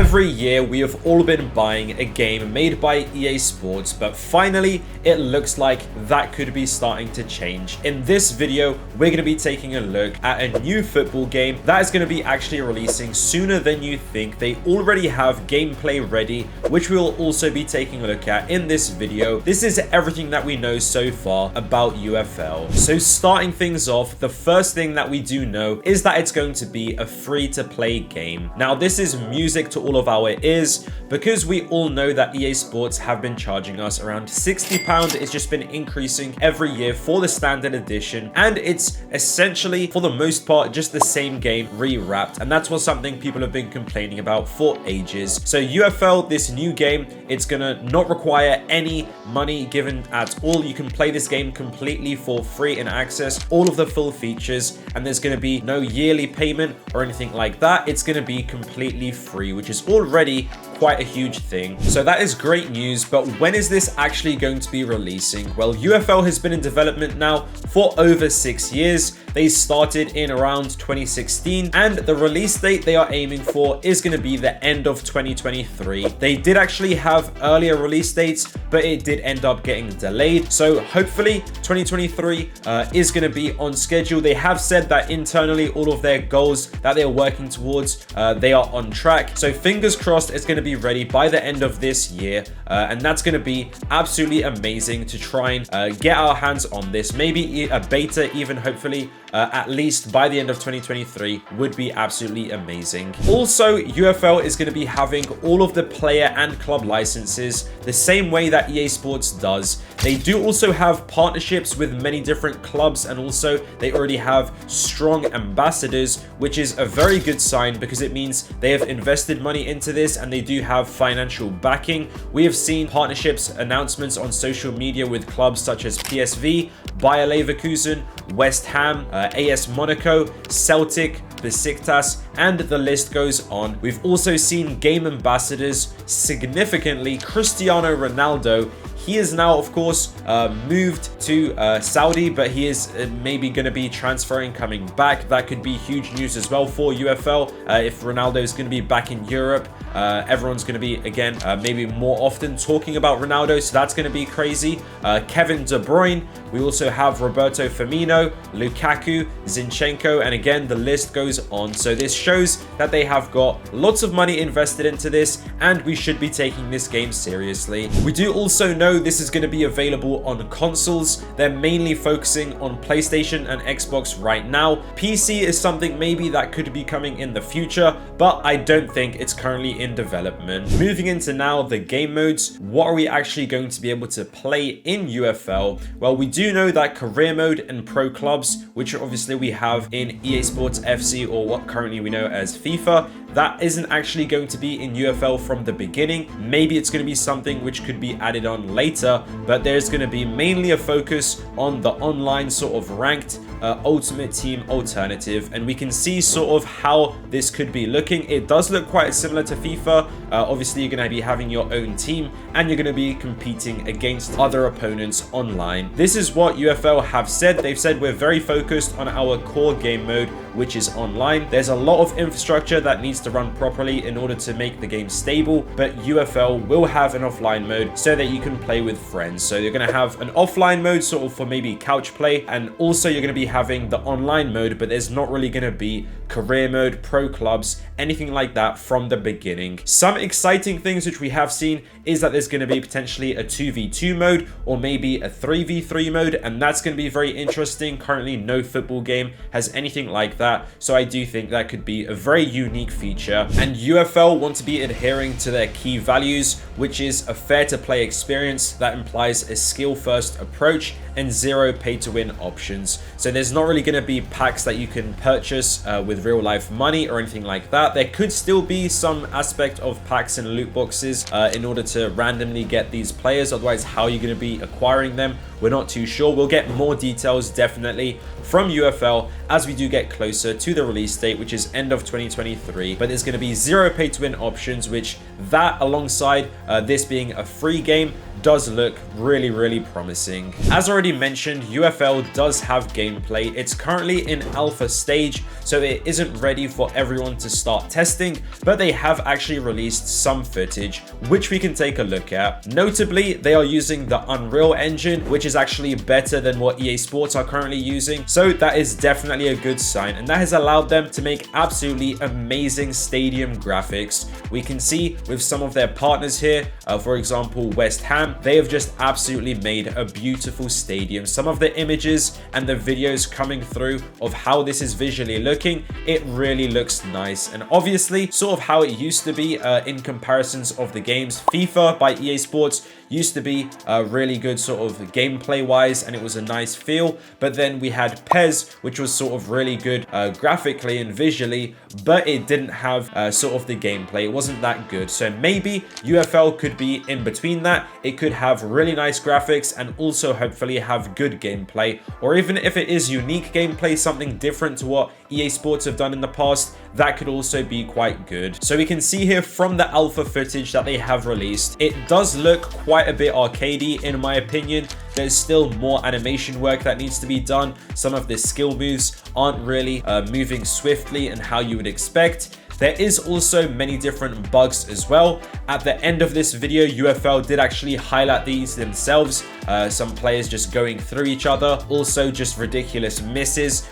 Every year we have all been buying a game made by EA Sports, but finally it looks like that could be starting to change. In this video, we're going to be taking a look at a new football game that is going to be actually releasing sooner than you think. They already have gameplay ready, which we will also be taking a look at in this video. This is everything that we know so far about UFL. So starting things off, the first thing that we do know is that it's going to be a free-to-play game. Now this is music to all of our ears because we all know that EA Sports have been charging us around £60. It's just been increasing every year for the standard edition, and it's essentially for the most part just the same game rewrapped, and that's what something people have been complaining about for ages. So UFL, this new game, it's gonna not require any money given at all. You can play this game completely for free and access all of the full features, and there's gonna be no yearly payment or anything like that. It's gonna be completely free, which is already quite a huge thing. So that is great news, but when is this actually going to be releasing? Well, UFL has been in development now for over 6 years. They started in around 2016, and the release date they are aiming for is going to be the end of 2023. They did actually have earlier release dates, but it did end up getting delayed. So hopefully 2023 is going to be on schedule. They have said that internally all of their goals that they're working towards, they are on track. So fingers crossed it's going to be ready by the end of this year, and that's going to be absolutely amazing to try and get our hands on this. Maybe a beta even, hopefully at least by the end of 2023 would be absolutely amazing. Also, UFL is going to be having all of the player and club licenses the same way that EA Sports does. They do also have partnerships with many different clubs, and also they already have strong ambassadors, which is a very good sign because it means they have invested money into this and they do have financial backing. We have seen partnerships announcements on social media with clubs such as PSV, Bayer Leverkusen, West Ham, AS Monaco, Celtic, Besiktas, and the list goes on. We've also seen game ambassadors significantly. Cristiano Ronaldo, he is now, of course, moved to Saudi, but he is maybe going to be transferring, coming back. That could be huge news as well for UFL. If Ronaldo is going to be back in Europe, everyone's going to be, again, maybe more often talking about Ronaldo, so that's going to be crazy. Kevin De Bruyne. We also have Roberto Firmino, Lukaku, Zinchenko, and again, the list goes on. So this shows that they have got lots of money invested into this, and we should be taking this game seriously. We do also know this is going to be available on consoles. They're mainly focusing on PlayStation and Xbox right now. PC is something maybe that could be coming in the future, but I don't think it's currently in development. Moving into now the game modes, what are we actually going to be able to play in UFL? Well, we do know that career mode and pro clubs, which obviously we have in EA Sports FC, or what currently we know as FIFA, that isn't actually going to be in UFL from the beginning. Maybe it's going to be something which could be added on later, but there's going to be mainly a focus on the online sort of ranked Ultimate Team alternative, and we can see sort of how this could be looking. It does look quite similar to FIFA. Obviously, you're going to be having your own team and you're going to be competing against other opponents online. This is what UFL have said. They've said we're very focused on our core game mode, which is online. There's a lot of infrastructure that needs to run properly in order to make the game stable, but UFL will have an offline mode so that you can play with friends. So you're going to have an offline mode sort of for maybe couch play, and also you're going to be having the online mode, but there's not really going to be career mode, pro clubs, anything like that from the beginning. Some exciting things which we have seen is that there's going to be potentially a 2v2 mode or maybe a 3v3 mode, and that's going to be very interesting. Currently no football game has anything like that, so I do think that could be a very unique feature. And UFL want to be adhering to their key values, which is a fair to play experience that implies a skill first approach and zero pay to win options. So there's not really going to be packs that you can purchase with real life money or anything like that. There could still be some aspect of packs and loot boxes in order to randomly get these players. Otherwise, how are you going to be acquiring them? We're not too sure. We'll get more details definitely from UFL as we do get closer to the release date, which is end of 2023. But there's going to be zero pay to win options, which that alongside this being a free game does look really, really promising. As already mentioned, UFL does have gameplay. It's currently in alpha stage, so it isn't ready for everyone to start testing, but they have actually released some footage, which we can take a look at. Notably, they are using the Unreal Engine, which is actually better than what EA Sports are currently using, so that is definitely a good sign, and that has allowed them to make absolutely amazing stadium graphics. We can see with some of their partners here, for example, West Ham, they have just absolutely made a beautiful stadium. Some of the images and the videos coming through of how this is visually looking, it really looks nice, and obviously sort of how it used to be in comparisons of the games. FIFA by EA Sports used to be really good sort of gameplay wise, and it was a nice feel, but then we had PES, which was sort of really good graphically and visually, but it didn't have sort of the gameplay. It wasn't that good. So maybe UFL could be in between that. It could have really nice graphics and also hopefully have good gameplay, or even if it is unique gameplay, something different to what EA Sports have done in the past, that could also be quite good. So we can see here from the alpha footage that they have released, it does look quite a bit arcadey in my opinion. There's still more animation work that needs to be done. Some of the skill moves aren't really moving swiftly and how you would expect. There is also many different bugs as well. At the end of this video, UFL did actually highlight these themselves. Some players just going through each other. Also just ridiculous misses,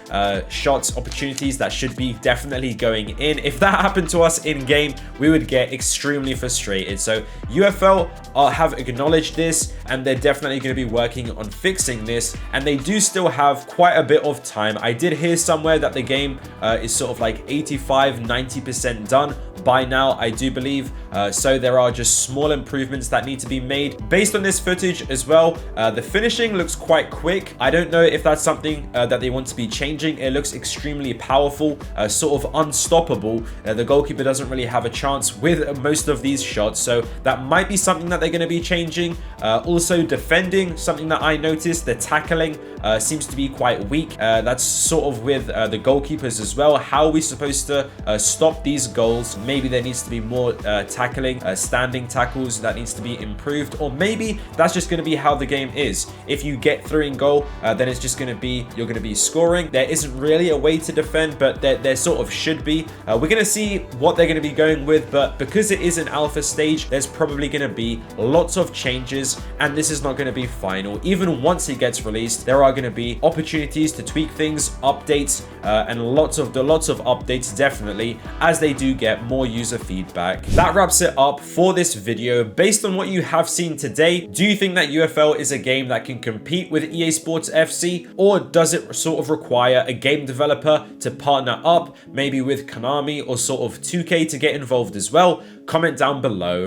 shots, opportunities that should be definitely going in. If that happened to us in game, we would get extremely frustrated. So UFL have acknowledged this, and they're definitely going to be working on fixing this, and they do still have quite a bit of time. I did hear somewhere that the game is sort of like 85-90% done by now, I do believe. So there are just small improvements that need to be made based on this footage as well. The finishing looks quite quick. I don't know if that's something that they want to be changing. It looks extremely powerful, sort of unstoppable. The goalkeeper doesn't really have a chance with most of these shots, so that might be something that they're going to be changing. Also defending, something that I noticed, the tackling seems to be quite weak. That's sort of with the goalkeepers as well. How are we supposed to stop these goals? Maybe there needs to be more tackling, standing tackles that needs to be improved, or maybe that's just going to be how the game is. If you get through in goal, then it's just going to be, you're going to be scoring. There isn't really a way to defend, but there sort of should be. We're going to see what they're going to be going with, but because it is an alpha stage, there's probably going to be lots of changes, and this is not going to be final. Even once it gets released, there are going to be opportunities to tweak things, updates, and lots of updates definitely, as they do get more user feedback. That wraps it up for this video. Based on what you have seen today, do you think that UFL is a game that can compete with EA Sports FC, or does it sort of require a game developer to partner up, maybe with Konami or sort of 2K to get involved as well? Comment down below.